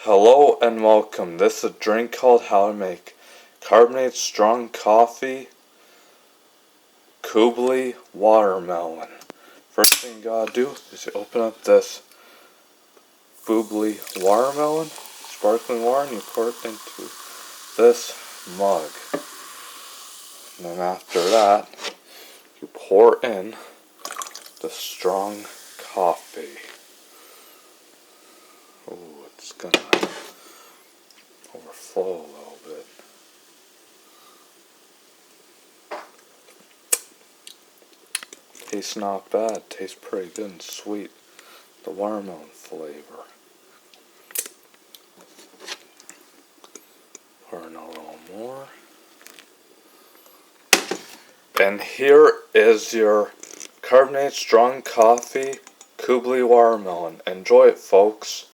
Hello and welcome. This is a drink called how to make carbonated strong coffee Bubly watermelon. First thing you gotta do is you open up this Bubly watermelon, sparkling water, and you pour it into this mug. And then after that, you pour in the strong coffee. Ooh, it's gonna overflow a little bit. Tastes not bad. Tastes pretty good and sweet. The watermelon flavor. Pour in a little more. And here is your carbonated strong coffee Bubly watermelon. Enjoy it, folks.